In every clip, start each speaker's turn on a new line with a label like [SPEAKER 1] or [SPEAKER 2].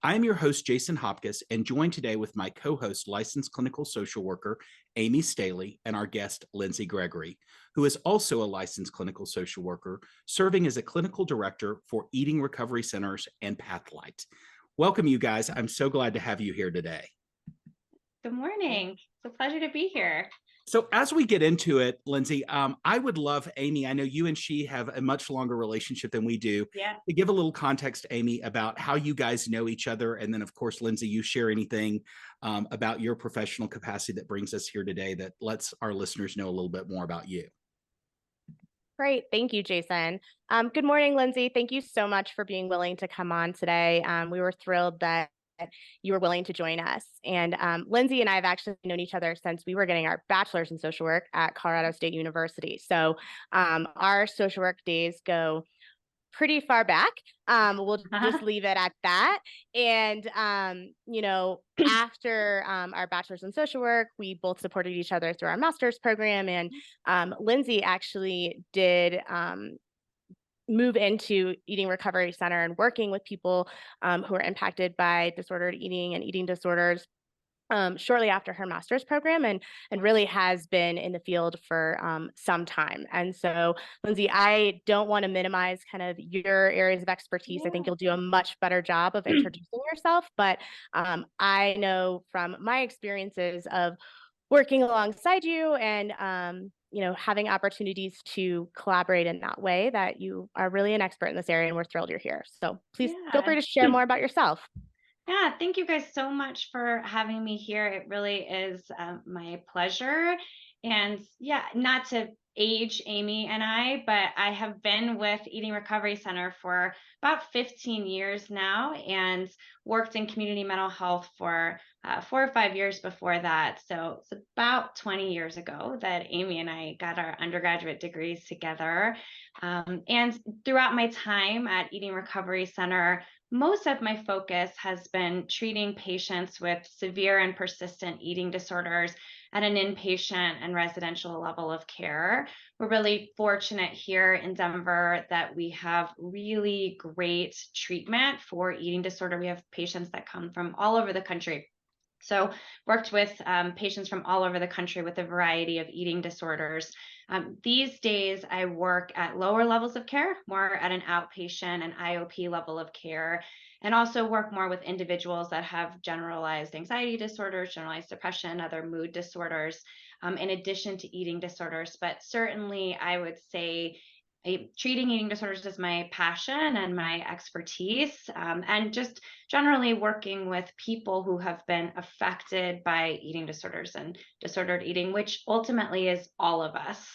[SPEAKER 1] I'm your host, Jason Hopkins, and joined today with my co-host, licensed clinical social worker, Amy Staley, and our guest, Llyndsey Gregory, who is also a licensed clinical social worker, serving as a clinical director for Eating Recovery Centers and Pathlight. Welcome, you guys. I'm so glad to have you here today.
[SPEAKER 2] Good morning. It's a pleasure to be here.
[SPEAKER 1] So as we get into it, Llyndsey, I would love, Amy, I know you and she have a much longer relationship than we do,
[SPEAKER 2] Yeah.
[SPEAKER 1] to give a little context, Amy, about how you guys know each other. And then, of course, Llyndsey, you share anything about your professional capacity that brings us here today that lets our listeners know a little bit more about you.
[SPEAKER 3] Great. Thank you, Jason. Good morning, Llyndsey. Thank you so much for being willing to come on today. We were thrilled that you were willing to join us. And Llyndsey and I have actually known each other since we were getting our bachelor's in social work at Colorado State University. So our social work days go pretty far back. We'll just leave it at that. And, after our bachelor's in social work, we both supported each other through our master's program. And Llyndsey actually did move into Eating Recovery Center and working with people who are impacted by disordered eating and eating disorders shortly after her master's program, and really has been in the field for some time. And so, Llyndsey, I don't want to minimize kind of your areas of expertise. I think you'll do a much better job of introducing yourself. But I know from my experiences of working alongside you and having opportunities to collaborate in that way, that you are really an expert in this area, and we're thrilled you're here. So please feel free to share more about yourself.
[SPEAKER 2] Yeah, thank you guys so much for having me here. It really is my pleasure. And yeah, not to age Amy and I, but I have been with Eating Recovery Center for about 15 years now and worked in community mental health for 4 or 5 years before that. So it's about 20 years ago that Amy and I got our undergraduate degrees together. And throughout my time at Eating Recovery Center, most of my focus has been treating patients with severe and persistent eating disorders at an inpatient and residential level of care. We're really fortunate here in Denver that we have really great treatment for eating disorder. We have patients that come from all over the country. So worked with patients from all over the country with a variety of eating disorders. These days, I work at lower levels of care, more at an outpatient and IOP level of care, and also work more with individuals that have generalized anxiety disorders, generalized depression, other mood disorders, in addition to eating disorders. But certainly, I would say treating eating disorders is my passion and my expertise, and just generally working with people who have been affected by eating disorders and disordered eating, which ultimately is all of us,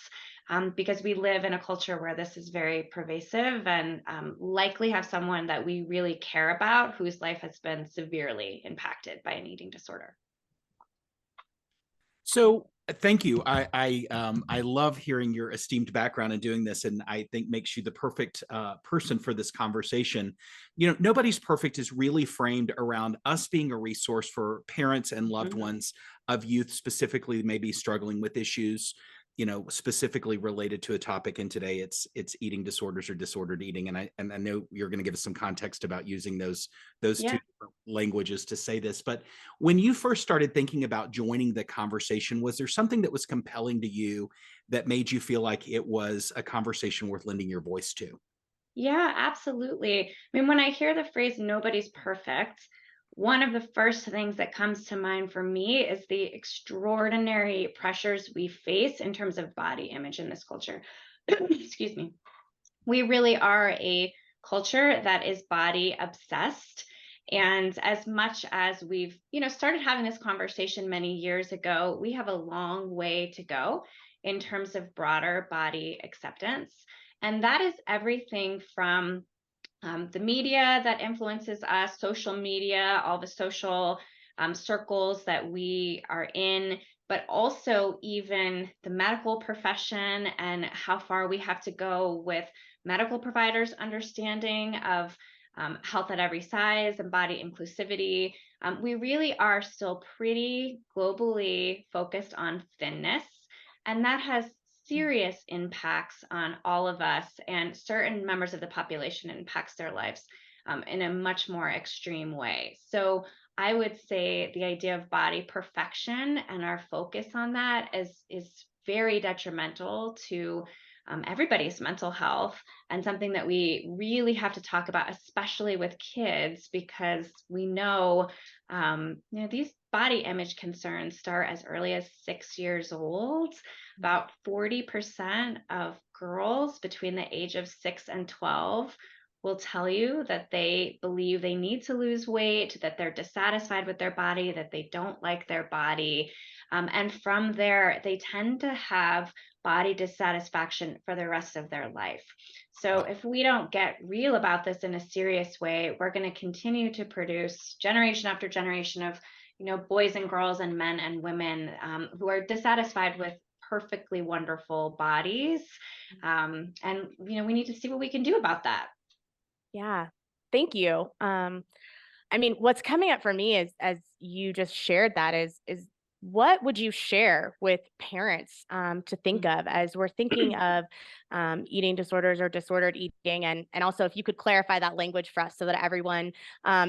[SPEAKER 2] because we live in a culture where this is very pervasive, and likely have someone that we really care about whose life has been severely impacted by an eating disorder.
[SPEAKER 1] So thank you. I love hearing your esteemed background in doing this, and I think makes you the perfect person for this conversation. Nobody's perfect is really framed around us being a resource for parents and loved ones of youth, specifically maybe struggling with issues, specifically related to a topic. And today it's eating disorders or disordered eating. And I know you're going to give us some context about using those two different languages to say this. But when you first started thinking about joining the conversation, was there something that was compelling to you that made you feel like it was a conversation worth lending your voice to?
[SPEAKER 2] Yeah, absolutely. I mean, when I hear the phrase nobody's perfect, one of the first things that comes to mind for me is the extraordinary pressures we face in terms of body image in this culture. Excuse me. We really are a culture that is body obsessed. And as much as we've, started having this conversation many years ago, we have a long way to go in terms of broader body acceptance. And that is everything from the media that influences us, social media, all the social circles that we are in, but also even the medical profession and how far we have to go with medical providers' understanding of health at every size and body inclusivity. We really are still pretty globally focused on thinness, and that has serious impacts on all of us, and certain members of the population. It impacts their lives in a much more extreme way. So I would say the idea of body perfection and our focus on that is very detrimental to everybody's mental health, and something that we really have to talk about, especially with kids, because we know, these body image concerns start as early as 6 years old. About 40% of girls between the age of 6 and 12 will tell you that they believe they need to lose weight, that they're dissatisfied with their body, that they don't like their body. And from there, they tend to have body dissatisfaction for the rest of their life. So if we don't get real about this in a serious way, we're going to continue to produce generation after generation of, boys and girls and men and women who are dissatisfied with perfectly wonderful bodies. And, we need to see what we can do about that.
[SPEAKER 3] Yeah, thank you. I mean, what's coming up for me is, as you just shared that, is what would you share with parents to think of as we're thinking of eating disorders or disordered eating, and also if you could clarify that language for us so that everyone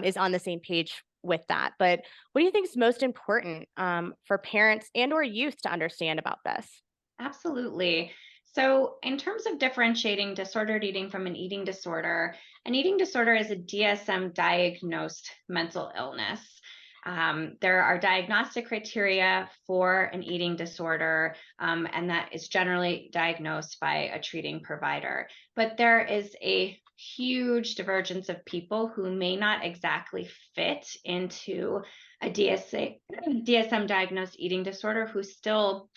[SPEAKER 3] is on the same page with that. But what do you think is most important for parents and or youth to understand about this?
[SPEAKER 2] Absolutely. So, in terms of differentiating disordered eating from an eating disorder is a DSM diagnosed mental illness. There are diagnostic criteria for an eating disorder, and that is generally diagnosed by a treating provider. But there is a huge divergence of people who may not exactly fit into a DSM diagnosed eating disorder, who still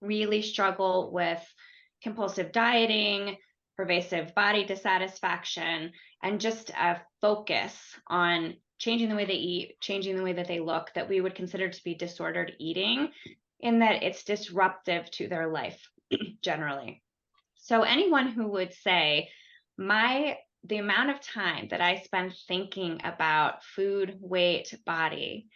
[SPEAKER 2] really struggle with compulsive dieting, pervasive body dissatisfaction, and just a focus on changing the way they eat, changing the way that they look, that we would consider to be disordered eating, in that it's disruptive to their life generally. So anyone who would say, the amount of time that I spend thinking about food, weight, body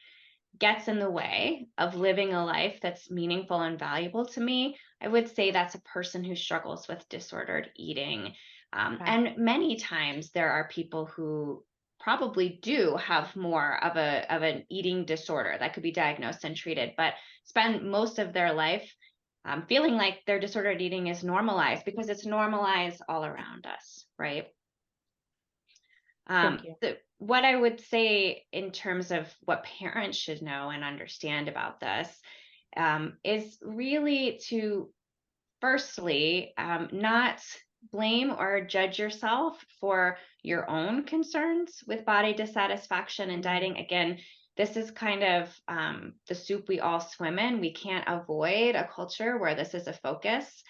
[SPEAKER 2] gets in the way of living a life that's meaningful and valuable to me, I would say that's a person who struggles with disordered eating.
[SPEAKER 3] Okay.
[SPEAKER 2] And many times there are people who probably do have more of an eating disorder that could be diagnosed and treated, but spend most of their life feeling like their disordered eating is normalized, because it's normalized all around us, right?
[SPEAKER 3] Thank you.
[SPEAKER 2] What I would say in terms of what parents should know and understand about this is really to, firstly, not blame or judge yourself for your own concerns with body dissatisfaction and dieting. Again, this is kind of the soup we all swim in. We can't avoid a culture where this is a focus.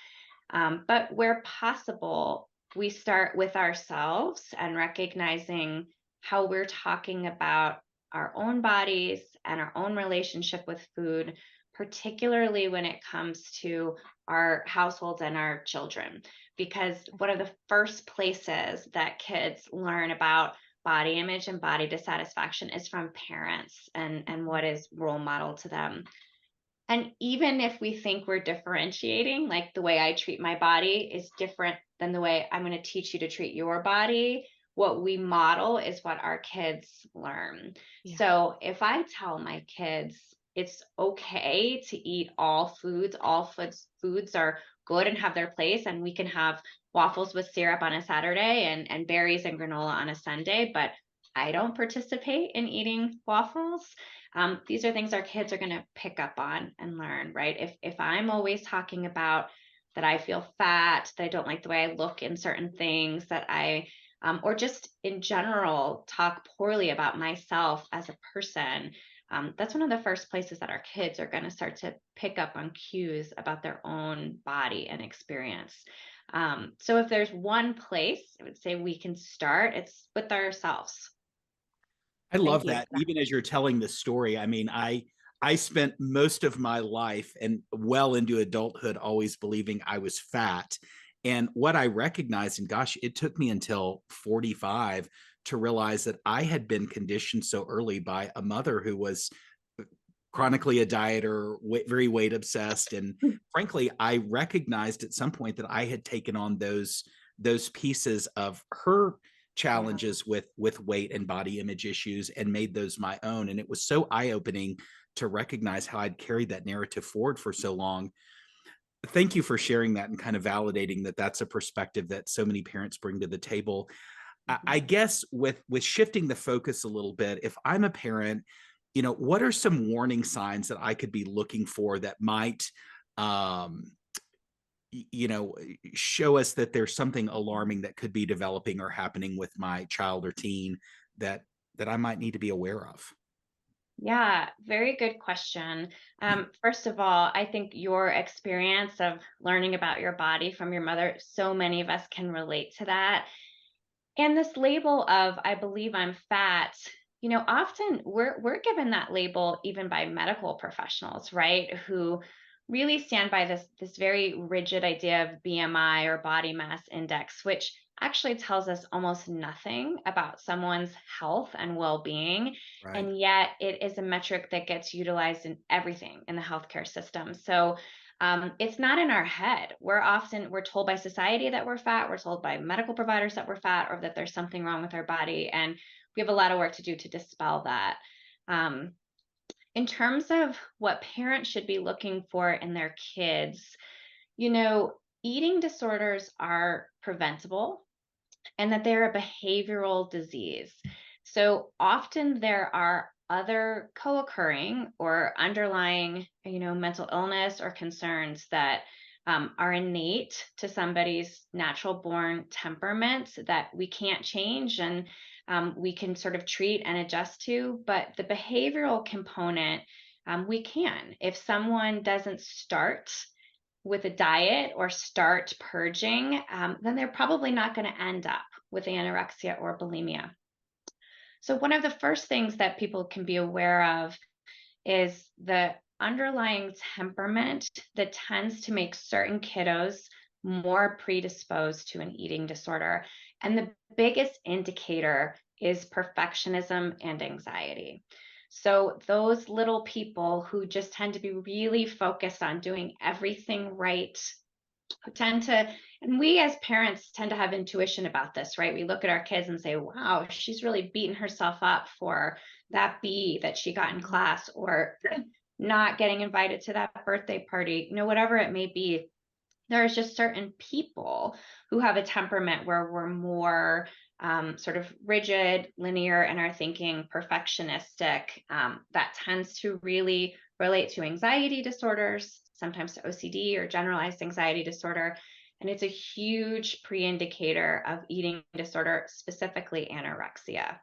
[SPEAKER 2] But where possible, we start with ourselves and recognizing how we're talking about our own bodies and our own relationship with food, particularly when it comes to our households and our children. Because one of the first places that kids learn about body image and body dissatisfaction is from parents and what is role model to them. And even if we think we're differentiating, like the way I treat my body is different than the way I'm going to teach you to treat your body, what we model is what our kids learn.
[SPEAKER 3] Yeah.
[SPEAKER 2] So if I tell my kids it's okay to eat all foods are good and have their place, and we can have waffles with syrup on a Saturday and berries and granola on a Sunday, but I don't participate in eating waffles. These are things our kids are going to pick up on and learn, right? If I'm always talking about that I feel fat, that I don't like the way I look in certain things, that I, or just in general, talk poorly about myself as a person, that's one of the first places that our kids are going to start to pick up on cues about their own body and experience. So if there's one place I would say we can start, it's with ourselves.
[SPEAKER 1] I love
[SPEAKER 3] Thank you.
[SPEAKER 1] that. Even as you're telling this story, I mean, I spent most of my life and well into adulthood always believing I was fat. And what I recognized, and gosh, it took me until 45 to realize that I had been conditioned so early by a mother who was chronically a dieter, very weight obsessed. And frankly, I recognized at some point that I had taken on those pieces of her challenges with weight and body image issues and made those my own. And it was so eye-opening to recognize how I'd carried that narrative forward for so long. Thank you for sharing that and kind of validating that that's a perspective that so many parents bring to the table. I guess with shifting the focus a little bit, if I'm a parent, what are some warning signs that I could be looking for that might show us that there's something alarming that could be developing or happening with my child or teen that I might need to be aware of?
[SPEAKER 2] Yeah, very good question. First of all, I think your experience of learning about your body from your mother, so many of us can relate to that. And this label of I believe I'm fat, often we're given that label even by medical professionals, right? Who really stand by this very rigid idea of BMI or body mass index, which actually tells us almost nothing about someone's health and well-being.
[SPEAKER 1] Right.
[SPEAKER 2] And yet it is a metric that gets utilized in everything in the healthcare system. So it's not in our head. We're told by society that we're fat. We're told by medical providers that we're fat or that there's something wrong with our body. And we have a lot of work to do to dispel that. Um, in terms of what parents should be looking for in their kids, eating disorders are preventable and that they're a behavioral disease. So often there are other co-occurring or underlying, mental illness or concerns that are innate to somebody's natural born temperament that we can't change and we can sort of treat and adjust to. But the behavioral component, we can. If someone doesn't start with a diet or start purging, then they're probably not going to end up with anorexia or bulimia. So, one of the first things that people can be aware of is the underlying temperament that tends to make certain kiddos more predisposed to an eating disorder. And the biggest indicator is perfectionism and anxiety. So, those little people who just tend to be really focused on doing everything right tend to, and we as parents tend to have intuition about this, right? We look at our kids and say, wow, she's really beating herself up for that B that she got in class or not getting invited to that birthday party, whatever it may be. There's just certain people who have a temperament where we're more sort of rigid, linear in our thinking, perfectionistic. That tends to really relate to anxiety disorders, sometimes to OCD or generalized anxiety disorder. And it's a huge pre-indicator of eating disorder, specifically anorexia.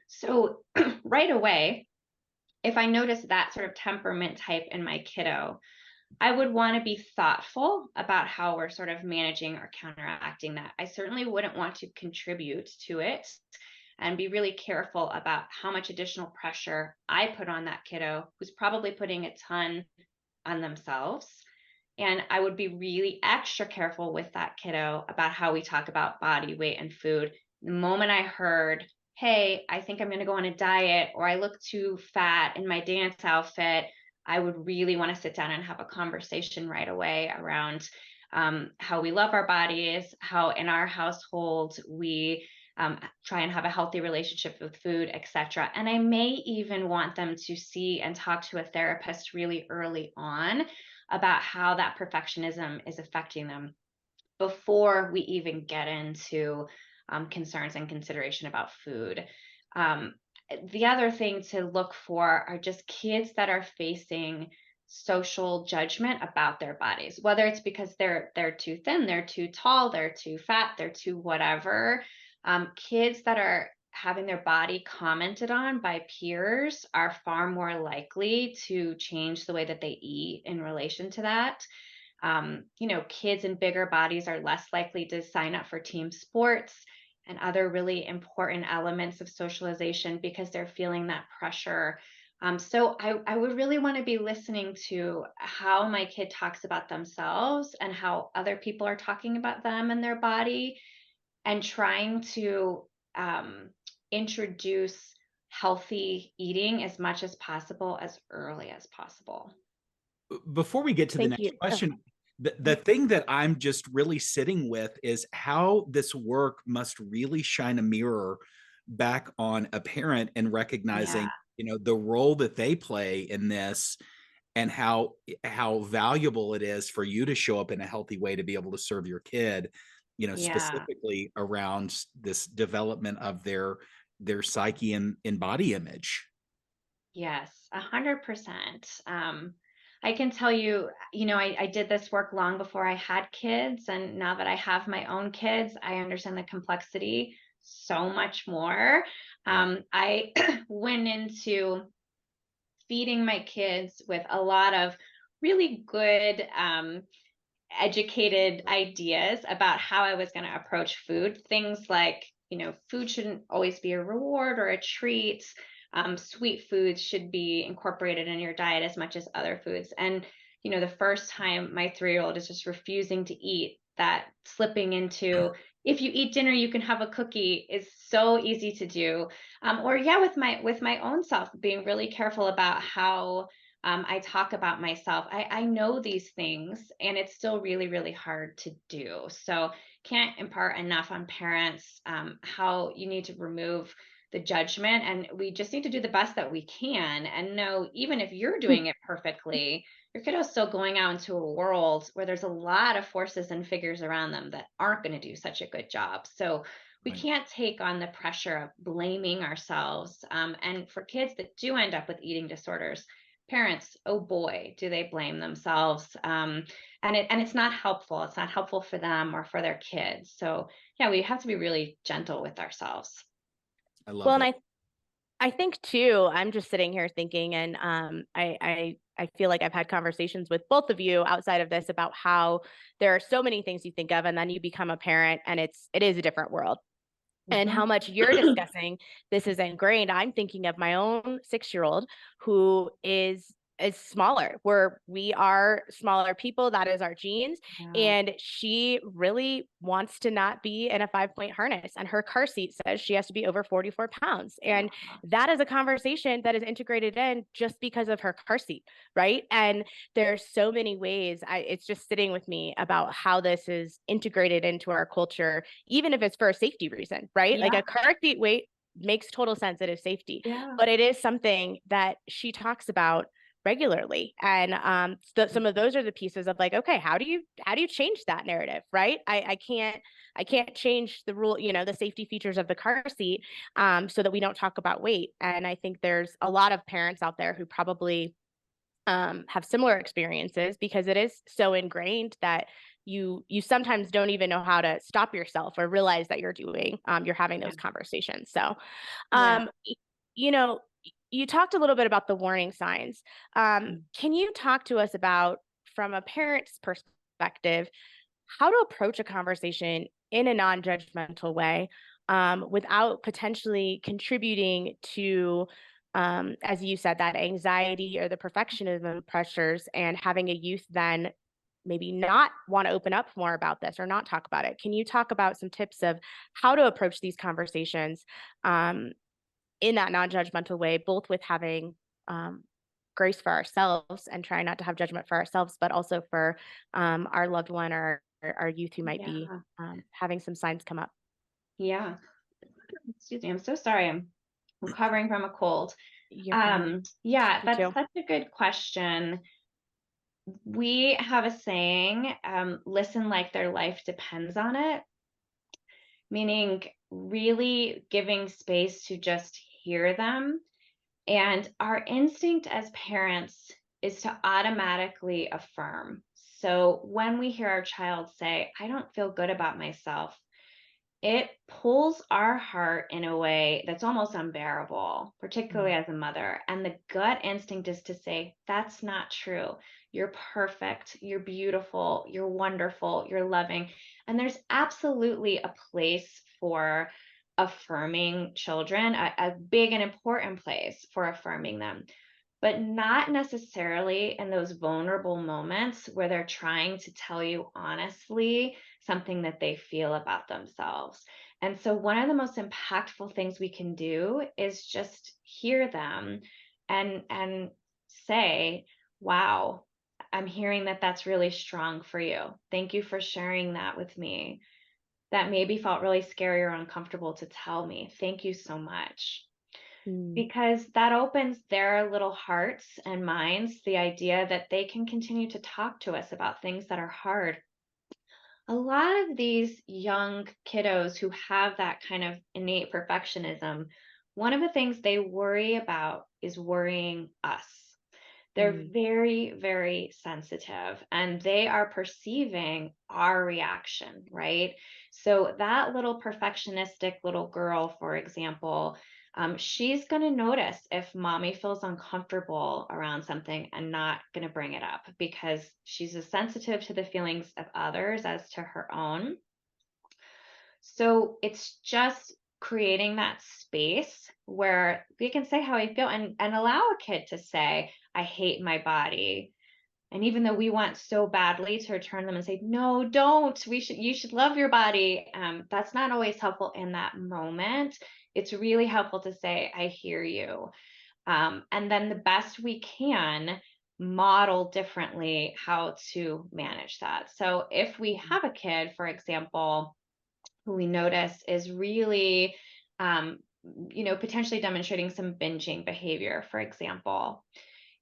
[SPEAKER 2] So right away, if I notice that sort of temperament type in my kiddo, I would want to be thoughtful about how we're sort of managing or counteracting that. I certainly wouldn't want to contribute to it and be really careful about how much additional pressure I put on that kiddo who's probably putting a ton on themselves. And I would be really extra careful with that kiddo about how we talk about body weight and food. The moment I heard, hey, I think I'm going to go on a diet or I look too fat in my dance outfit, I would really want to sit down and have a conversation right away around how we love our bodies, how in our household we try and have a healthy relationship with food, etc. And I may even want them to see and talk to a therapist really early on about how that perfectionism is affecting them before we even get into concerns and consideration about food. The other thing to look for are just kids that are facing social judgment about their bodies, whether it's because they're too thin, they're too tall, they're too fat, they're too whatever. Kids that are having their body commented on by peers are far more likely to change the way that they eat in relation to that. Kids in bigger bodies are less likely to sign up for team sports and other really important elements of socialization because they're feeling that pressure. So I would really want to be listening to how my kid talks about themselves and how other people are talking about them and their body, and trying to introduce healthy eating as much as possible, as early as possible.
[SPEAKER 1] Before we get to the
[SPEAKER 3] Thank
[SPEAKER 1] next
[SPEAKER 3] you. Oh,
[SPEAKER 1] question, The thing that I'm just really sitting with is how this work must really shine a mirror back on a parent and
[SPEAKER 2] Yeah.
[SPEAKER 1] recognizing, the role that they play in this, and how valuable it is for you to show up in a healthy way to be able to serve your kid,
[SPEAKER 2] Yeah.
[SPEAKER 1] specifically around this development of their psyche and body image.
[SPEAKER 2] Yes, 100%. I can tell you, I did this work long before I had kids. And now that I have my own kids, I understand the complexity so much more.
[SPEAKER 1] Yeah.
[SPEAKER 2] I went into feeding my kids with a lot of really good, educated ideas about how I was going to approach food. Things like, food shouldn't always be a reward or a treat. Sweet foods should be incorporated in your diet as much as other foods. And, the first time my 3-year-old is just refusing to eat, that slipping into, if you eat dinner, you can have a cookie, is so easy to do. Or yeah, with my own self, being really careful about how I talk about myself. I know these things, and it's still really, really hard to do. So, can't impart enough on parents how you need to remove the judgment. And we just need to do the best that we can and know, even if you're doing it perfectly, your kiddo's still going out into a world where there's a lot of forces and figures around them that aren't going to do such a good job. So, we
[SPEAKER 1] Right.
[SPEAKER 2] can't take on the pressure of blaming ourselves. And for kids that do end up with eating disorders, parents, oh boy, do they blame themselves. And it's not helpful. It's not helpful for them or for their kids. So yeah, we have to be really gentle with ourselves.
[SPEAKER 1] I love
[SPEAKER 3] Well, and
[SPEAKER 1] that.
[SPEAKER 3] I think too, I'm just sitting here thinking, and I feel like I've had conversations with both of you outside of this about how there are so many things you think of, and then you become a parent, and it is a different world. And how
[SPEAKER 2] Mhm.
[SPEAKER 3] much you're discussing this is ingrained. I'm thinking of my own 6-year-old who is smaller, where we are smaller people. That is our genes.
[SPEAKER 2] Yeah.
[SPEAKER 3] And she really wants to not be in a 5-point harness. And her car seat says she has to be over 44 pounds. And
[SPEAKER 2] Wow.
[SPEAKER 3] that is a conversation that is integrated in just because of her car seat. Right. And there's so many ways. It's just sitting with me about how this is integrated into our culture, even if it's for a safety reason, right? Like
[SPEAKER 2] Yeah.
[SPEAKER 3] a car seat weight makes total sense. It is safety,
[SPEAKER 2] Yeah.
[SPEAKER 3] but it is something that she talks about regularly. And some of those are the pieces of like, okay, how do you change that narrative, right? I can't change the rule, the safety features of the car seat, so that we don't talk about weight. And I think there's a lot of parents out there who probably have similar experiences, because it is so ingrained that you sometimes don't even know how to stop yourself or realize that you're having
[SPEAKER 2] Yeah.
[SPEAKER 3] those conversations. So
[SPEAKER 2] Yeah.
[SPEAKER 3] um, y- you know, you talked a little bit about the warning signs.
[SPEAKER 2] Mm.
[SPEAKER 3] Can you talk to us about, from a parent's perspective, how to approach a conversation in a non-judgmental way, without potentially contributing to, as you said, that anxiety or the perfectionism pressures, and having a youth then maybe not want to open up more about this or not talk about it? Can you talk about some tips of how to approach these conversations, um, in that non-judgmental way, both with having grace for ourselves and trying not to have judgment for ourselves, but also for our loved one, or our youth who might be
[SPEAKER 2] Yeah.
[SPEAKER 3] having some signs come up?
[SPEAKER 2] Yeah. Excuse me. I'm so sorry. I'm recovering from a cold.
[SPEAKER 3] You're fine.
[SPEAKER 2] Yeah,
[SPEAKER 3] Me
[SPEAKER 2] that's
[SPEAKER 3] too.
[SPEAKER 2] such a good question. We have a saying, listen like their life depends on it, meaning really giving space to just hear them. And our instinct as parents is to automatically affirm. So when we hear our child say, I don't feel good about myself, it pulls our heart in a way that's almost unbearable, particularly
[SPEAKER 3] Mm.
[SPEAKER 2] as a mother. And the gut instinct is to say, that's not true. You're perfect. You're beautiful. You're wonderful. You're loving. And there's absolutely a place for affirming children, a big and important place for affirming them, but not necessarily in those vulnerable moments where they're trying to tell you honestly something that they feel about themselves. And so, one of the most impactful things we can do is just hear them and say, wow, I'm hearing that that's really strong for you. Thank you for sharing that with me. That maybe felt really scary or uncomfortable to tell me. Thank you so much.
[SPEAKER 3] Mm,
[SPEAKER 2] Because that opens their little hearts and minds, the idea that they can continue to talk to us about things that are hard. A lot of these young kiddos who have that kind of innate perfectionism, one of the things they worry about is worrying us. They're
[SPEAKER 3] mm,
[SPEAKER 2] very, very sensitive and they are perceiving our reaction, right? So, that little perfectionistic little girl, for example, she's going to notice if mommy feels uncomfortable around something and not going to bring it up because she's as sensitive to the feelings of others as to her own. So it's just creating that space where we can say how we feel and allow a kid to say, I hate my body. And even though we want so badly to return them and say, no, don't, you should love your body. That's not always helpful in that moment. It's really helpful to say, I hear you. And then the best we can model differently how to manage that. So if we have a kid, for example, who we notice is really, um, potentially demonstrating some binging behavior, for example,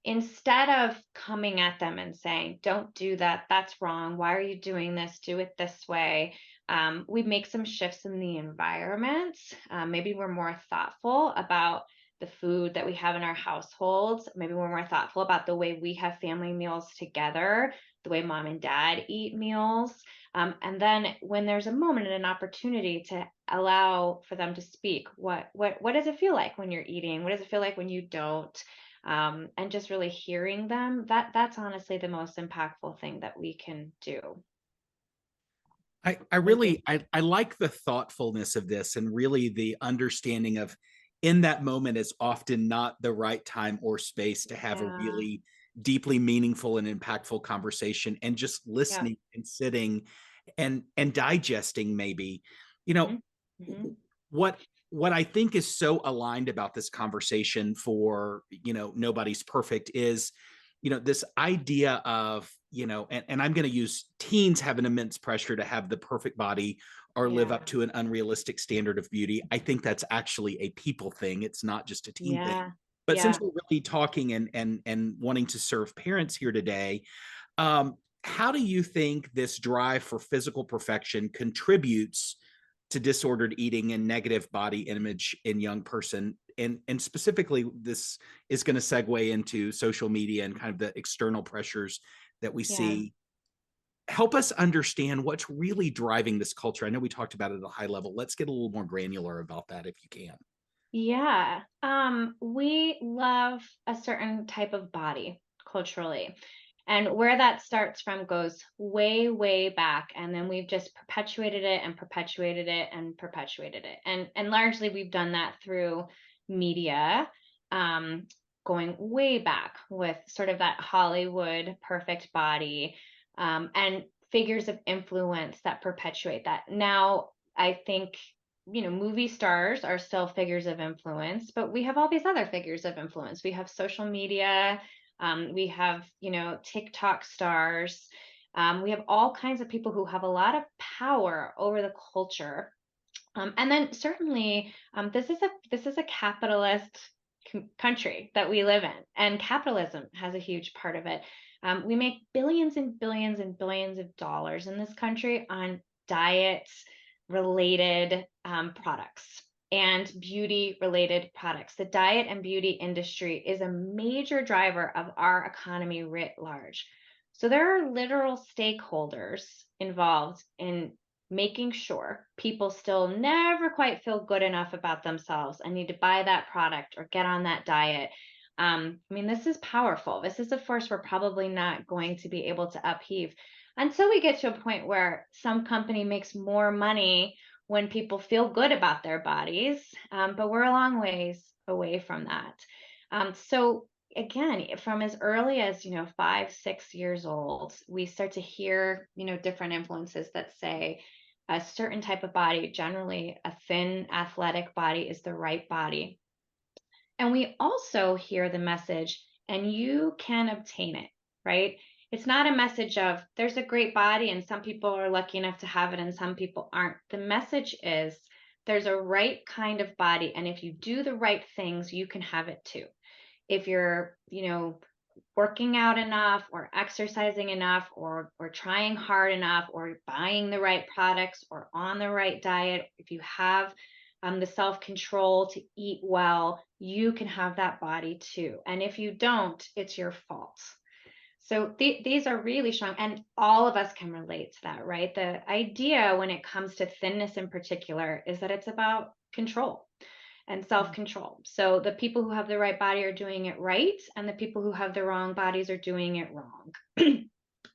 [SPEAKER 2] instead of coming at them and saying, don't do that, that's wrong, why are you doing this, do it this way, we make some shifts in the environment. Maybe we're more thoughtful about the food that we have in our households. Maybe we're more thoughtful about the way we have family meals together, the way mom and dad eat meals. And then when there's a moment and an opportunity to allow for them to speak, what does it feel like when you're eating? What does it feel like when you don't? And just really hearing them, that's honestly the most impactful thing that we can do.
[SPEAKER 1] I really I like the thoughtfulness of this and really the understanding of in that moment is often not the right time or space to have a
[SPEAKER 2] Yeah.
[SPEAKER 1] really deeply meaningful and impactful conversation and just
[SPEAKER 2] Yeah.
[SPEAKER 1] listening and sitting and digesting maybe. You know,
[SPEAKER 2] Hmm. Hmm.
[SPEAKER 1] what what I think is so aligned about this conversation for, nobody's perfect is, this idea of, and I'm going to use teens have an immense pressure to have the perfect body or live
[SPEAKER 2] Yeah.
[SPEAKER 1] up to an unrealistic standard of beauty. I think that's actually a people thing. It's not just a teen thing.
[SPEAKER 2] Yeah.
[SPEAKER 1] But since
[SPEAKER 2] Yeah.
[SPEAKER 1] we're really talking and wanting to serve parents here today, how do you think this drive for physical perfection contributes to disordered eating and negative body image in young person? And specifically, this is going to segue into social media and kind of the external pressures that we
[SPEAKER 2] Yeah.
[SPEAKER 1] see. Help us understand what's really driving this culture. I know we talked about it at a high level. Let's get a little more granular about that if you can.
[SPEAKER 2] Yeah. We love a certain type of body culturally. And where that starts from goes way, way back. And then we've just perpetuated it and perpetuated it and perpetuated it. And largely we've done that through media, um, going way back with sort of that Hollywood perfect body, and figures of influence that perpetuate that. Now, I think movie stars are still figures of influence, but we have all these other figures of influence. We have social media, we have, TikTok stars. We have all kinds of people who have a lot of power over the culture. And then certainly, this is a capitalist country that we live in, and capitalism has a huge part of it. We make billions and billions and billions of dollars in this country on diet related products and beauty related products. The diet and beauty industry is a major driver of our economy writ large. So there are literal stakeholders involved in making sure people still never quite feel good enough about themselves and need to buy that product or get on that diet. I mean, this is powerful. This is a force we're probably not going to be able to upheave until we get to a point where some company makes more money when people feel good about their bodies. But we're a long ways away from that. So again, from as early as 5, 6 years old, we start to hear different influences that say a certain type of body, generally a thin athletic body, is the right body. And we also hear the message, and you can obtain it, right? It's not a message of there's a great body and some people are lucky enough to have it and some people aren't. The message is there's a right kind of body. And if you do the right things, you can have it too. If you're, working out enough or exercising enough or trying hard enough or buying the right products or on the right diet, if you have the self-control to eat well, you can have that body too. And if you don't, it's your fault. So these are really strong, and all of us can relate to that, right? The idea when it comes to thinness in particular is that it's about control and self-control. So the people who have the right body are doing it right, and the people who have the wrong bodies are doing it wrong.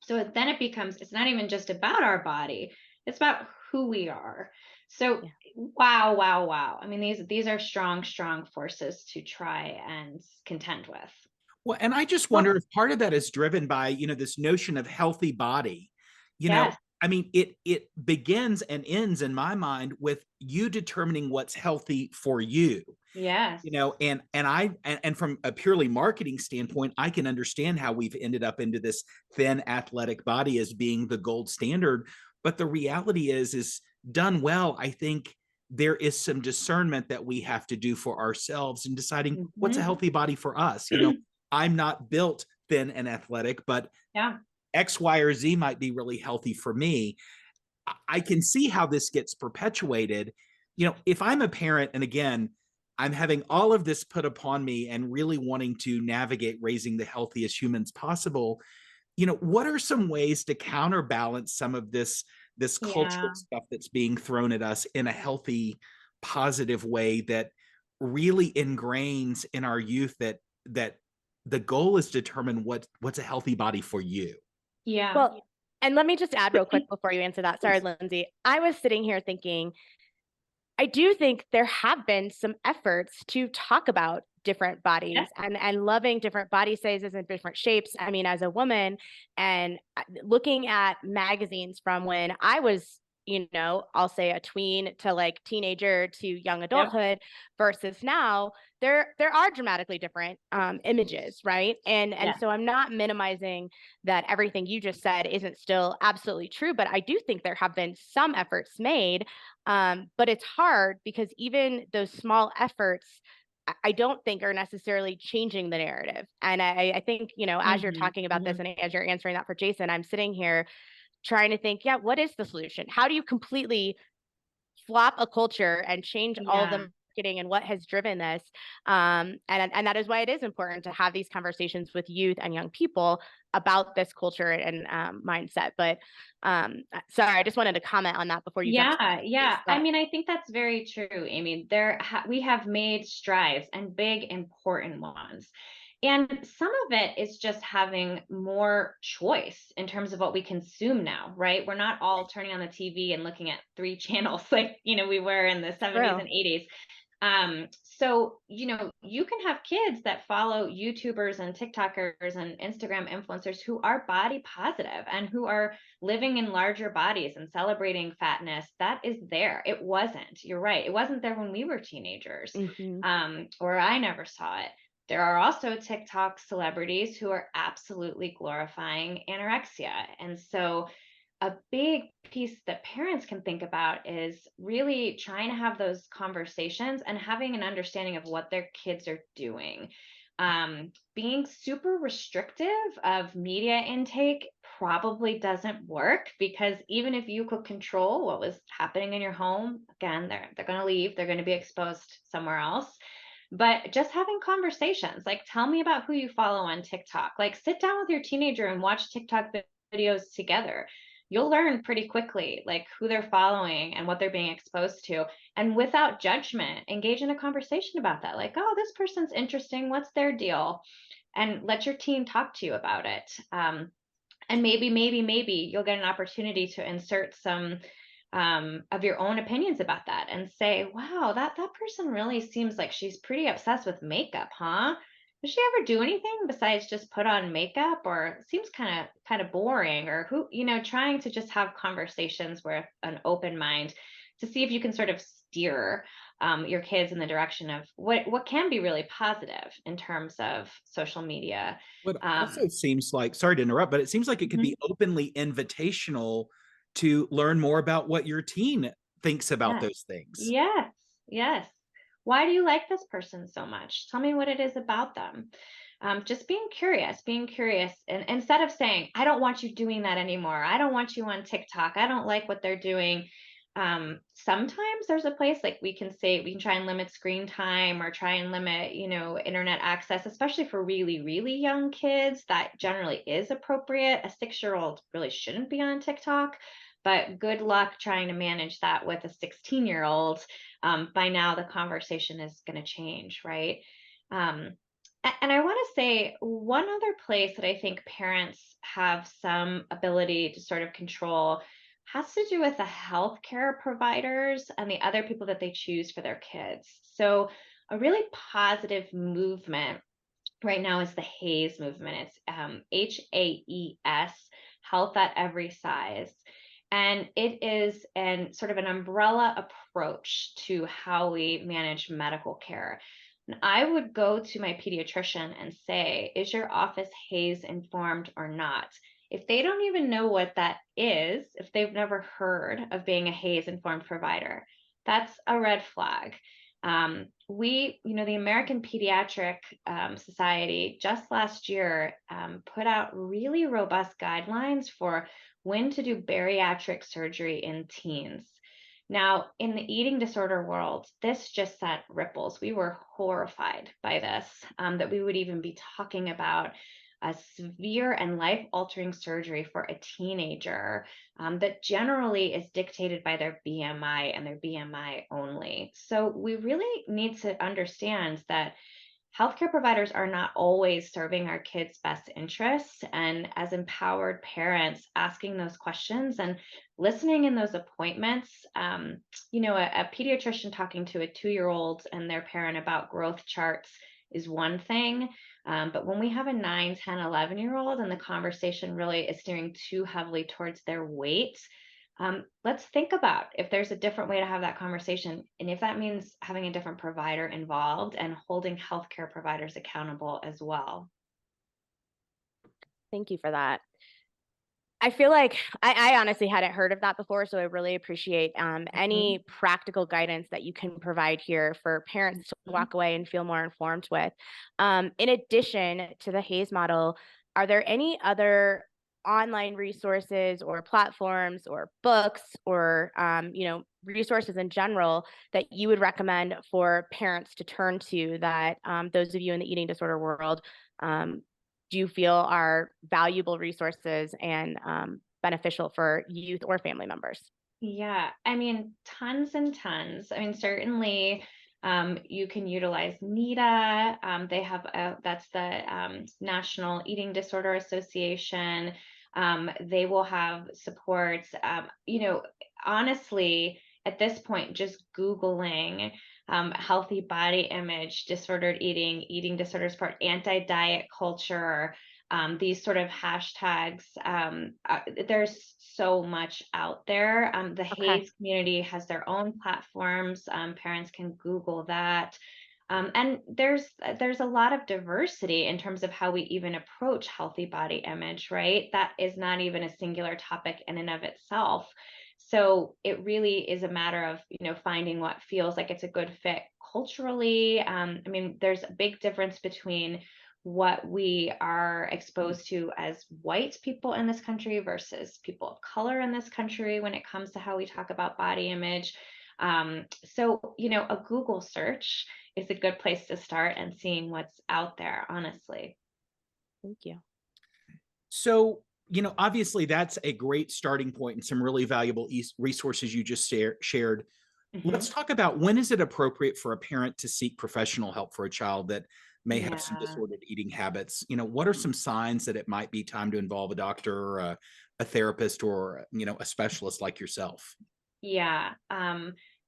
[SPEAKER 2] So then it becomes, it's not even just about our body, it's about who we are. So
[SPEAKER 3] Yeah.
[SPEAKER 2] wow, wow, wow. I mean, these are strong, strong forces to try and contend with.
[SPEAKER 1] Well, and I just
[SPEAKER 2] Well,
[SPEAKER 1] wonder if part of that is driven by, this notion of healthy body. You know,
[SPEAKER 2] yes,
[SPEAKER 1] I mean, it begins and ends in my mind with you determining what's healthy for you.
[SPEAKER 2] yes,
[SPEAKER 1] And from a purely marketing standpoint, I can understand how we've ended up into this thin athletic body as being the gold standard. But the reality is done well, I think there is some discernment that we have to do for ourselves in deciding what's a
[SPEAKER 2] mhm.
[SPEAKER 1] healthy body for us. I'm not built thin and athletic, but
[SPEAKER 2] Yeah,
[SPEAKER 1] X, Y, or Z might be really healthy for me. I can see how this gets perpetuated. If I'm a parent, and again, I'm having all of this put upon me and really wanting to navigate raising the healthiest humans possible, what are some ways to counterbalance some of this cultural
[SPEAKER 2] yeah.
[SPEAKER 1] stuff that's being thrown at us in a healthy, positive way that really ingrains in our youth that the goal is to determine what's a healthy body for you.
[SPEAKER 2] Yeah.
[SPEAKER 3] Well, and let me just add real quick before you answer that. Sorry, Llyndsey. I was sitting here thinking, I do think there have been some efforts to talk about different bodies
[SPEAKER 2] Yes.
[SPEAKER 3] and loving different body sizes and different shapes. I mean, as a woman and looking at magazines from when I was, I'll say a tween to like teenager to young
[SPEAKER 2] Yep.
[SPEAKER 3] adulthood versus now, there are dramatically different images, right? And
[SPEAKER 2] Yes.
[SPEAKER 3] so I'm not minimizing that everything you just said isn't still absolutely true, but I do think there have been some efforts made. But it's hard because even those small efforts, I don't think are necessarily changing the narrative. And I think, as you're
[SPEAKER 2] Mhm,
[SPEAKER 3] talking about this
[SPEAKER 2] mhm.
[SPEAKER 3] and as you're answering that for Jason, I'm sitting here trying to think, yeah, what is the solution? How do you completely flop a culture and change all of
[SPEAKER 2] Yeah.
[SPEAKER 3] the marketing and what has driven this? And that is why it is important to have these conversations with youth and young people about this culture and mindset. But sorry, I just wanted to comment on that before you jump to the
[SPEAKER 2] Yeah,
[SPEAKER 3] next
[SPEAKER 2] yeah.
[SPEAKER 3] piece.
[SPEAKER 2] I
[SPEAKER 3] But
[SPEAKER 2] mean, I think that's very true, Amy. We have made strides and big, important ones. And some of it is just having more choice in terms of what we consume now, right? We're not all turning on the TV and looking at three channels like, we were in the 70s
[SPEAKER 3] true.
[SPEAKER 2] and 80s. So, you can have kids that follow YouTubers and TikTokers and Instagram influencers who are body positive and who are living in larger bodies and celebrating fatness. That is there. It wasn't. You're right. It wasn't there when we were teenagers,
[SPEAKER 3] Hmm.
[SPEAKER 2] or I never saw it. There are also TikTok celebrities who are absolutely glorifying anorexia. And so a big piece that parents can think about is really trying to have those conversations and having an understanding of what their kids are doing. Being super restrictive of media intake probably doesn't work, because even if you could control what was happening in your home, again, they're going to leave, they're going to be exposed somewhere else. But just having conversations, like, tell me about who you follow on TikTok. Like, sit down with your teenager and watch TikTok videos together. You'll learn pretty quickly, like, who they're following and what they're being exposed to. And without judgment, engage in a conversation about that. Like, oh, this person's interesting. What's their deal? And let your teen talk to you about it. And maybe you'll get an opportunity to insert some of your own opinions about that and say, wow, that person really seems like she's pretty obsessed with makeup, huh? Does she ever do anything besides just put on makeup, or seems kind of boring? Or who, trying to just have conversations with an open mind to see if you can sort of steer your kids in the direction of what can be really positive in terms of social media.
[SPEAKER 1] What
[SPEAKER 2] Um,
[SPEAKER 1] also seems like, sorry to interrupt, but it seems like it could
[SPEAKER 2] mhm.
[SPEAKER 1] be openly invitational to learn more about what your teen thinks about
[SPEAKER 2] Yes.
[SPEAKER 1] those things.
[SPEAKER 2] Yes. Yes. Why do you like this person so much? Tell me what it is about them. Just being curious. And instead of saying, I don't want you doing that anymore. I don't want you on TikTok. I don't like what they're doing. Sometimes there's a place like we can say, we can try and limit screen time or try and limit, internet access, especially for really, really young kids. That generally is appropriate. A 6-year-old really shouldn't be on TikTok, but good luck trying to manage that with a 16-year-old. By now the conversation is going to change, right? Um, and I want to say one other place that I think parents have some ability to sort of control has to do with the healthcare providers and the other people that they choose for their kids. So, a really positive movement right now is the HAES movement. It's HAES, Health at Every Size. And it is an sort of an umbrella approach to how we manage medical care. And I would go to my pediatrician and say, is your office HAES informed or not? If they don't even know what that is, if they've never heard of being a HAES informed provider, that's a red flag. The American Pediatric Society just last year put out really robust guidelines for when to do bariatric surgery in teens. Now, in the eating disorder world, this just sent ripples. We were horrified by this, that we would even be talking about a severe and life-altering surgery for a teenager that generally is dictated by their BMI and their BMI only. So we really need to understand that healthcare providers are not always serving our kids' best interests. And as empowered parents, asking those questions and listening in those appointments, a pediatrician talking to a 2-year-old and their parent about growth charts is one thing. But when we have a 9, 10, 11-year-old and the conversation really is steering too heavily towards their weight, let's think about if there's a different way to have that conversation. And if that means having a different provider involved and holding healthcare providers accountable as well.
[SPEAKER 3] Thank you for that. I feel like I honestly hadn't heard of that before, so I really appreciate any practical guidance that you can provide here for parents to walk away and feel more informed with. In addition to the HAES model, are there any other online resources or platforms or books or resources in general that you would recommend for parents to turn to that those of you in the eating disorder world do you feel are valuable resources and beneficial for youth or family members?
[SPEAKER 2] Yeah, I mean, tons and tons. I mean, certainly you can utilize NEDA. They have that's the National Eating Disorder Association. They will have supports. Honestly, at this point, just Googling healthy body image, disordered eating, eating disorder support, anti-diet culture, these sort of hashtags. There's so much out there. The
[SPEAKER 3] Okay.
[SPEAKER 2] HAES community has their own platforms. Parents can Google that. And there's a lot of diversity in terms of how we even approach healthy body image, right? That is not even a singular topic in and of itself. So it really is a matter of, finding what feels like it's a good fit culturally. I mean, there's a big difference between what we are exposed to as white people in this country versus people of color in this country when it comes to how we talk about body image. A Google search is a good place to start and seeing what's out there, honestly.
[SPEAKER 3] Thank you.
[SPEAKER 1] So, obviously that's a great starting point and some really valuable resources you just shared. Let's talk about, when is it appropriate for a parent to seek professional help for a child that may have some
[SPEAKER 2] Yeah.
[SPEAKER 1] disordered eating habits? What are some signs that it might be time to involve a doctor or a therapist or, a specialist like yourself?
[SPEAKER 2] Yeah.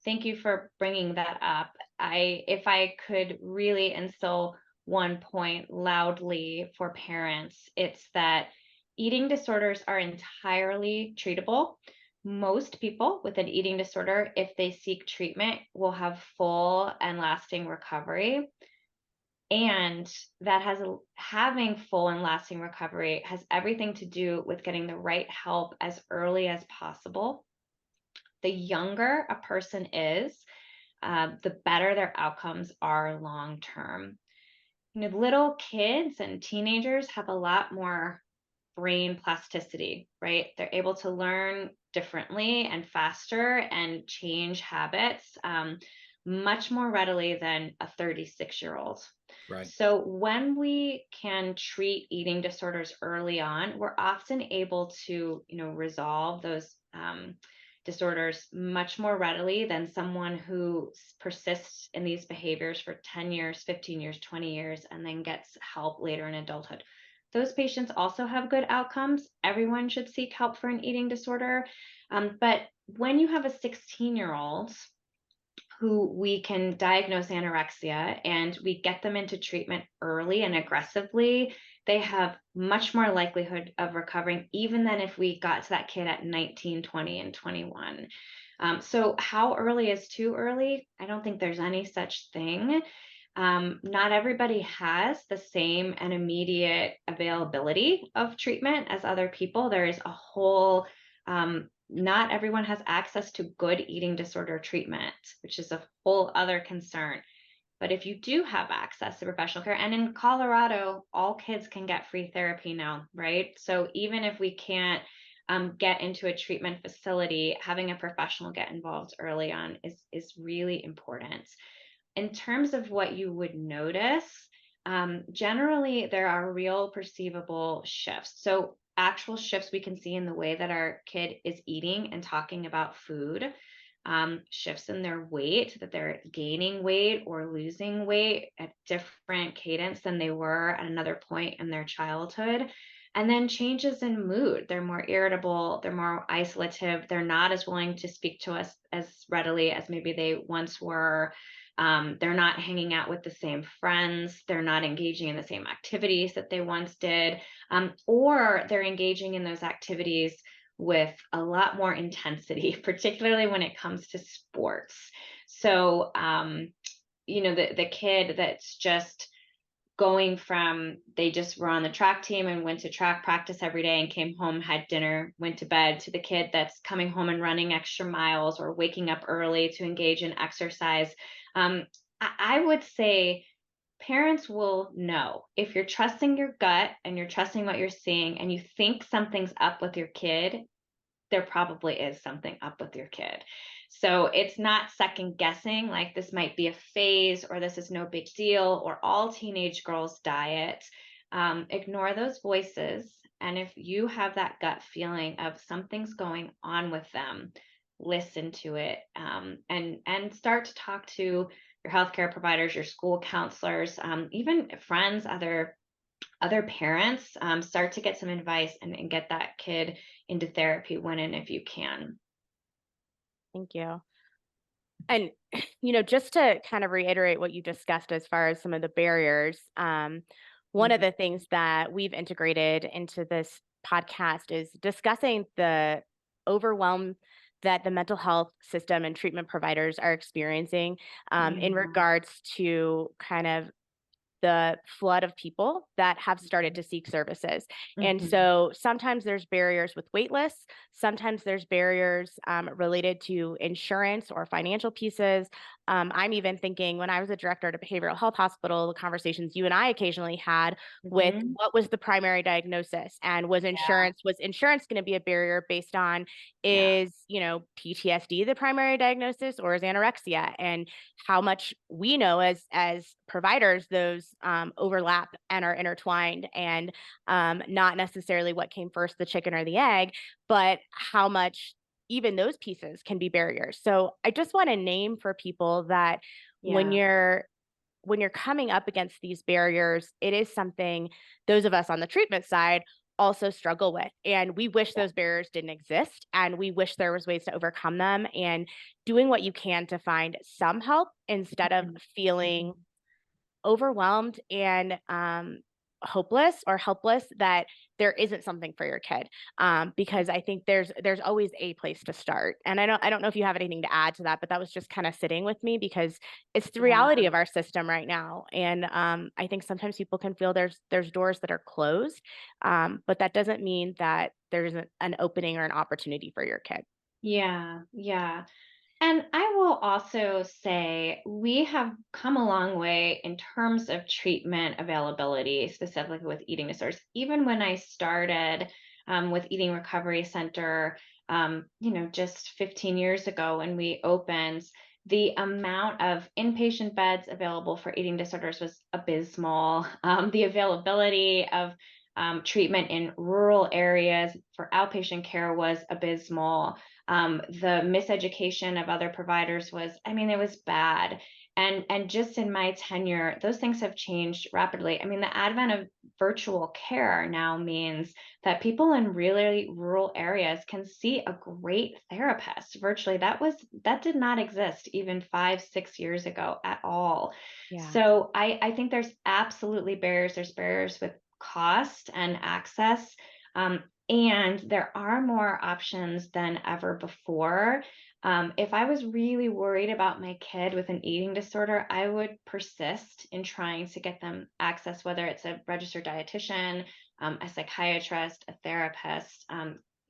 [SPEAKER 2] Thank you for bringing that up. If I could really instill one point loudly for parents, it's that eating disorders are entirely treatable. most people with an eating disorder, if they seek treatment, will have full and lasting recovery. And having full and lasting recovery has everything to do with getting the right help as early as possible. The younger a person is, the better their outcomes are long term. Little kids and teenagers have a lot more brain plasticity, right? They're able to learn differently and faster and change habits much more readily than a 36-year-old.
[SPEAKER 1] Right.
[SPEAKER 2] So when we can treat eating disorders early on, we're often able to, resolve those disorders much more readily than someone who persists in these behaviors for 10 years, 15 years, 20 years, and then gets help later in adulthood. Those patients also have good outcomes. Everyone should seek help for an eating disorder. But when you have a 16-year-old who we can diagnose anorexia and we get them into treatment early and aggressively, they have much more likelihood of recovering, even than if we got to that kid at 19, 20, and 21. So how early is too early? I don't think there's any such thing. Not everybody has the same and immediate availability of treatment as other people. There is a whole, not everyone has access to good eating disorder treatment, which is a whole other concern. But if you do have access to professional care, and in Colorado, all kids can get free therapy now, right? So even if we can't get into a treatment facility, having a professional get involved early on is really important. In terms of what you would notice, generally there are real perceivable shifts. So actual shifts we can see in the way that our kid is eating and talking about food, shifts in their weight, that they're gaining weight or losing weight at different cadence than they were at another point in their childhood. And then changes in mood. They're more irritable, they're more isolative, they're not as willing to speak to us as readily as maybe they once were. They're not hanging out with the same friends. They're not engaging in the same activities that they once did, or they're engaging in those activities with a lot more intensity, particularly when it comes to sports. So, the kid that's just going from, they just were on the track team and went to track practice every day and came home, had dinner, went to bed, to the kid that's coming home and running extra miles or waking up early to engage in exercise. I would say parents will know if you're trusting your gut and you're trusting what you're seeing and you think something's up with your kid, there probably is something up with your kid. So it's not second guessing, like this might be a phase or this is no big deal or all teenage girls diet. Ignore those voices. And if you have that gut feeling of something's going on with them, listen to it, and start to talk to your healthcare providers, your school counselors, even friends, other parents, start to get some advice and get that kid into therapy when and if you can.
[SPEAKER 3] Thank you. And, just to kind of reiterate what you discussed as far as some of the barriers, one of
[SPEAKER 2] Mhm.
[SPEAKER 3] the things that we've integrated into this podcast is discussing the overwhelm that the mental health system and treatment providers are experiencing in
[SPEAKER 2] Mhm.
[SPEAKER 3] regards to kind of the flood of people that have started to seek services. And
[SPEAKER 2] Mhm.
[SPEAKER 3] so sometimes there's barriers with wait lists. Sometimes there's barriers related to insurance or financial pieces. I'm even thinking when I was a director at a behavioral health hospital, the conversations you and I occasionally had with
[SPEAKER 2] Mhm.
[SPEAKER 3] what was the primary diagnosis and
[SPEAKER 2] Yeah.
[SPEAKER 3] was insurance going to be a barrier based on
[SPEAKER 2] Yeah.
[SPEAKER 3] is, PTSD the primary diagnosis or is anorexia, and how much we know as providers those overlap and are intertwined, and not necessarily what came first, the chicken or the egg, but how much even those pieces can be barriers. So I just want to name for people that when
[SPEAKER 2] Yeah.
[SPEAKER 3] you're coming up against these barriers, it is something those of us on the treatment side also struggle with. And we wish
[SPEAKER 2] Yeah.
[SPEAKER 3] those barriers didn't exist. And we wish there was ways to overcome them, and doing what you can to find some help instead of
[SPEAKER 2] Mhm.
[SPEAKER 3] feeling overwhelmed and hopeless or helpless, that there isn't something for your kid. Because I think there's always a place to start. And I don't know if you have anything to add to that, but that was just kind of sitting with me because it's the
[SPEAKER 2] Yeah.
[SPEAKER 3] reality of our system right now. And I think sometimes people can feel there's doors that are closed, but that doesn't mean that there's an opening or an opportunity for your kid.
[SPEAKER 2] Yeah. Yeah. And I will also say we have come a long way in terms of treatment availability, specifically with eating disorders. Even when I started with Eating Recovery Center, just 15 years ago when we opened, the amount of inpatient beds available for eating disorders was abysmal. The availability of treatment in rural areas for outpatient care was abysmal. The miseducation of other providers was, I mean, it was bad. And just in my tenure, those things have changed rapidly. I mean, the advent of virtual care now means that people in really rural areas can see a great therapist virtually. That did not exist even 5, 6 years ago at all.
[SPEAKER 3] Yeah.
[SPEAKER 2] So I think there's absolutely barriers. There's barriers with cost and access. And there are more options than ever before. If I was really worried about my kid with an eating disorder, I would persist in trying to get them access, whether it's a registered dietitian, a psychiatrist, a therapist,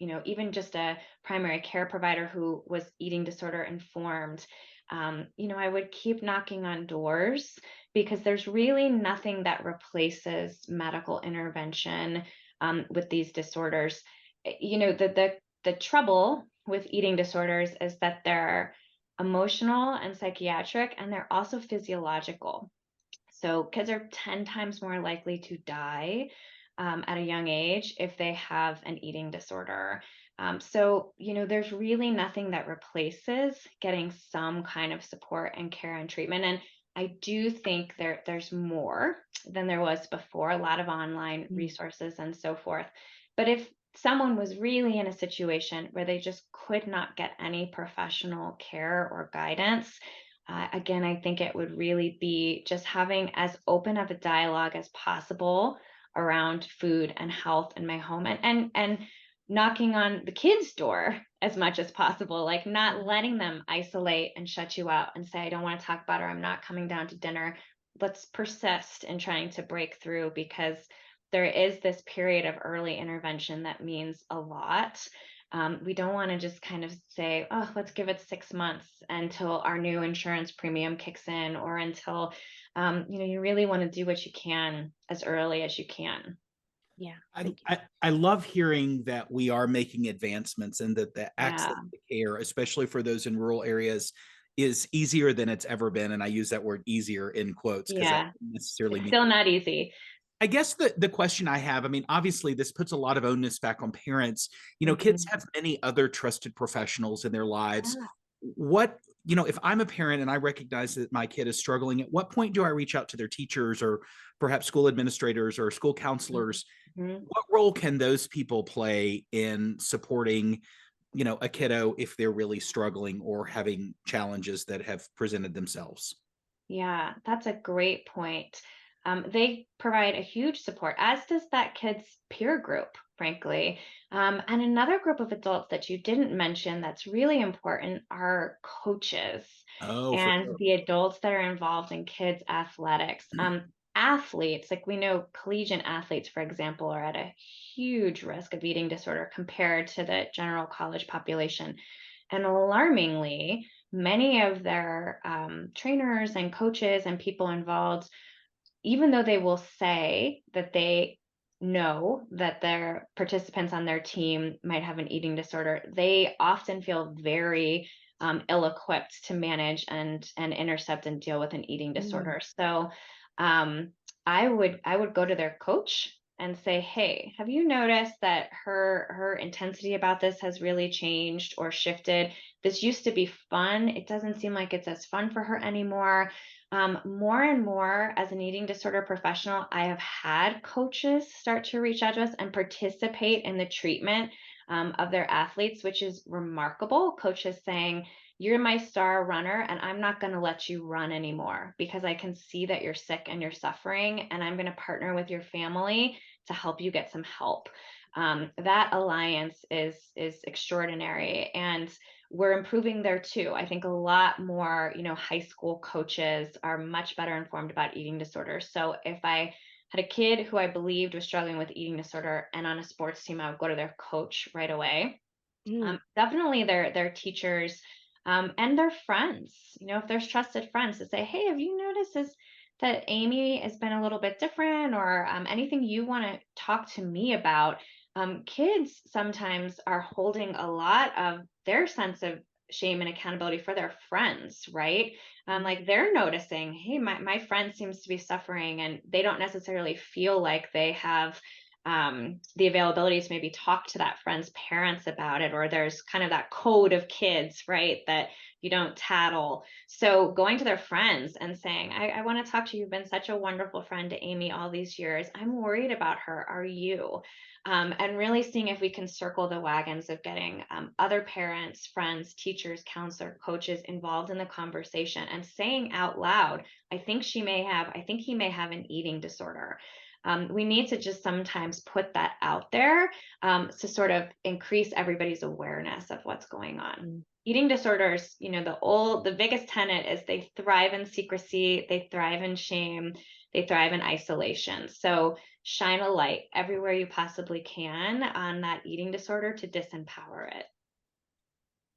[SPEAKER 2] even just a primary care provider who was eating disorder informed. I would keep knocking on doors because there's really nothing that replaces medical intervention with these disorders. The trouble with eating disorders is that they're emotional and psychiatric, and they're also physiological. So kids are 10 times more likely to die at a young age if they have an eating disorder. There's really nothing that replaces getting some kind of support and care and treatment. And I do think there's more than there was before, a lot of online
[SPEAKER 3] Mm.
[SPEAKER 2] resources and so forth. But if someone was really in a situation where they just could not get any professional care or guidance, again, I think it would really be just having as open of a dialogue as possible around food and health in my home, and knocking on the kids' door as much as possible, like not letting them isolate and shut you out and say, I don't want to talk about it, or I'm not coming down to dinner. Let's persist in trying to break through, because there is this period of early intervention that means a lot. We don't want to just kind of say, oh, let's give it 6 months until our new insurance premium kicks in, or until, you really want to do what you can as early as you can.
[SPEAKER 3] Yeah.
[SPEAKER 1] I,
[SPEAKER 3] Thank you.
[SPEAKER 1] I, I love hearing that we are making advancements and that the access
[SPEAKER 2] Yeah.
[SPEAKER 1] to care, especially for those in rural areas, is easier than it's ever been. And I use that word easier in quotes because that
[SPEAKER 2] Yeah.
[SPEAKER 1] doesn't necessarily
[SPEAKER 2] It's
[SPEAKER 1] mean.
[SPEAKER 2] still not easy.
[SPEAKER 1] I guess the question I have, I mean, obviously this puts a lot of onus back on parents. Kids
[SPEAKER 2] Mhm.
[SPEAKER 1] have many other trusted professionals in their lives.
[SPEAKER 2] Yeah.
[SPEAKER 1] If I'm a parent and I recognize that my kid is struggling, at what point do I reach out to their teachers or perhaps school administrators or school counselors?
[SPEAKER 2] Mhm.
[SPEAKER 1] What role can those people play in supporting, a kiddo if they're really struggling or having challenges that have presented themselves?
[SPEAKER 2] Yeah, that's a great point. They provide a huge support, as does that kid's peer group, frankly. And another group of adults that you didn't mention that's really important are coaches
[SPEAKER 1] Oh, for
[SPEAKER 2] and
[SPEAKER 1] sure.
[SPEAKER 2] the adults that are involved in kids' athletics. Athletes, like we know collegiate athletes, for example, are at a huge risk of eating disorder compared to the general college population. And alarmingly, many of their trainers and coaches and people involved, even though they will say that they know that their participants on their team might have an eating disorder, they often feel very ill-equipped to manage and intercept and deal with an eating
[SPEAKER 3] Mm.
[SPEAKER 2] disorder. So um, I would go to their coach and say, hey, have you noticed that her intensity about this has really changed or shifted? This used to be fun. It doesn't seem like it's as fun for her anymore. More and more, as an eating disorder professional, I have had coaches start to reach out to us and participate in the treatment of their athletes, which is remarkable. Coaches saying, you're my star runner, and I'm not going to let you run anymore because I can see that you're sick and you're suffering, and I'm going to partner with your family to help you get some help. That alliance is extraordinary, and we're improving there too. I think a lot more, high school coaches are much better informed about eating disorders. So if I had a kid who I believed was struggling with eating disorder and on a sports team, I would go to their coach right away.
[SPEAKER 3] Mm,
[SPEAKER 2] Definitely their teachers, and their friends, if there's trusted friends to say, hey, have you noticed that Amy has been a little bit different, or anything you want to talk to me about. Kids sometimes are holding a lot of their sense of shame and accountability for their friends, right? Like they're noticing, hey, my friend seems to be suffering, and they don't necessarily feel like they have the availability to maybe talk to that friend's parents about it, or there's kind of that code of kids, right? That you don't tattle. So going to their friends and saying, I want to talk to you. You've been such a wonderful friend to Amy all these years. I'm worried about her. Are you? And really seeing if we can circle the wagons of getting other parents, friends, teachers, counselor, coaches involved in the conversation and saying out loud, I think he may have an eating disorder. We need to just sometimes put that out there to sort of increase everybody's awareness of what's going on.
[SPEAKER 3] mm.
[SPEAKER 2] Eating disorders, the biggest tenet is they thrive in secrecy, they thrive in shame, they thrive in isolation. So shine a light everywhere you possibly can on that eating disorder to disempower it.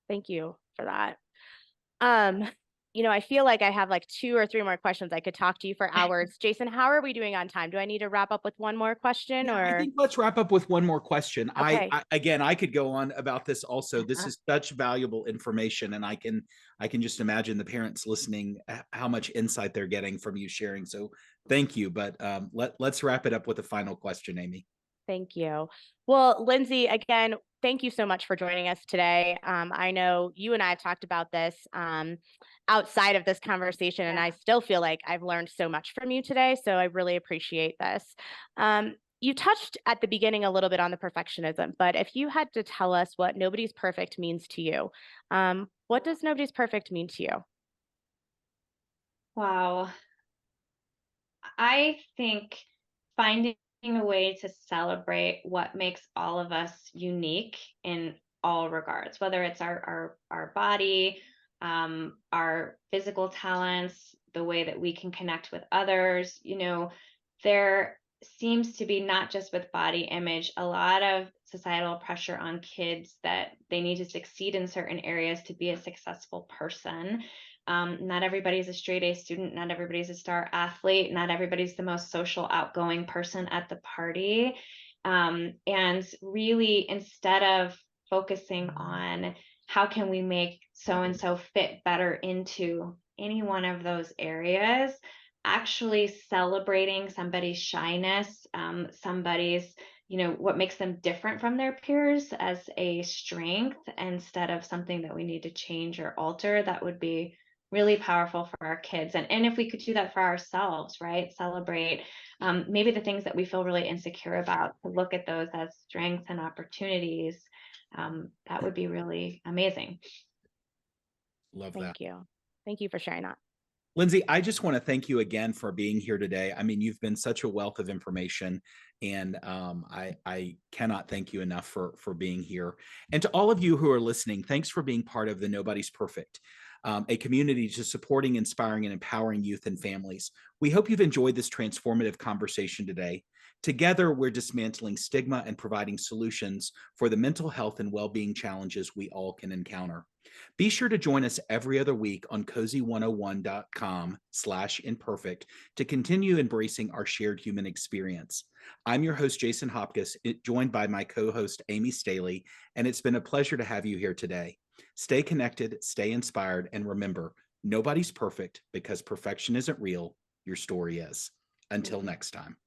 [SPEAKER 3] Thank you for that. Um, I feel like I have like 2 or 3 more questions. I could talk to you for hours. Jason, how are we doing on time? Do I need to wrap up with one more question,
[SPEAKER 1] Yeah, I
[SPEAKER 3] or?
[SPEAKER 1] think let's wrap up with one more question.
[SPEAKER 3] Okay.
[SPEAKER 1] Again, I could go on about this also. This is such valuable information, and I can just imagine the parents listening how much insight they're getting from you sharing. So thank you. But let's wrap it up with a final question, Amy.
[SPEAKER 3] Thank you. Well, Llyndsey, again, thank you so much for joining us today. I know you and I have talked about this outside of this conversation, and I still feel like I've learned so much from you today. So I really appreciate this. You touched at the beginning a little bit on the perfectionism, but if you had to tell us what nobody's perfect means to you, what does nobody's perfect mean to you?
[SPEAKER 2] Wow. I think finding a way to celebrate what makes all of us unique in all regards, whether it's our body, our physical talents, the way that we can connect with others. There seems to be, not just with body image, a lot of societal pressure on kids that they need to succeed in certain areas to be a successful person. Not everybody's a straight A student. Not everybody's a star athlete. Not everybody's the most social, outgoing person at the party. And really, instead of focusing on how can we make so and so fit better into any one of those areas, actually celebrating somebody's shyness, somebody's, what makes them different from their peers as a strength instead of something that we need to change or alter, that would be really powerful for our kids. And if we could do that for ourselves, right? Celebrate maybe the things that we feel really insecure about, to look at those as strengths and opportunities. That would be really amazing.
[SPEAKER 1] Love that.
[SPEAKER 3] Thank you. Thank you for sharing that.
[SPEAKER 1] Llyndsey, I just want to thank you again for being here today. I mean, you've been such a wealth of information, and I cannot thank you enough for being here. And to all of you who are listening, thanks for being part of the Nobody's Perfect, a community just supporting, inspiring, and empowering youth and families. We hope you've enjoyed this transformative conversation today. Together, we're dismantling stigma and providing solutions for the mental health and well-being challenges we all can encounter. Be sure to join us every other week on cozy101.com/imperfect to continue embracing our shared human experience. I'm your host, Jason Hopkins, joined by my co-host, Amy Staley, and it's been a pleasure to have you here today. Stay connected, stay inspired, and remember, nobody's perfect, because perfection isn't real. Your story is. Until next time.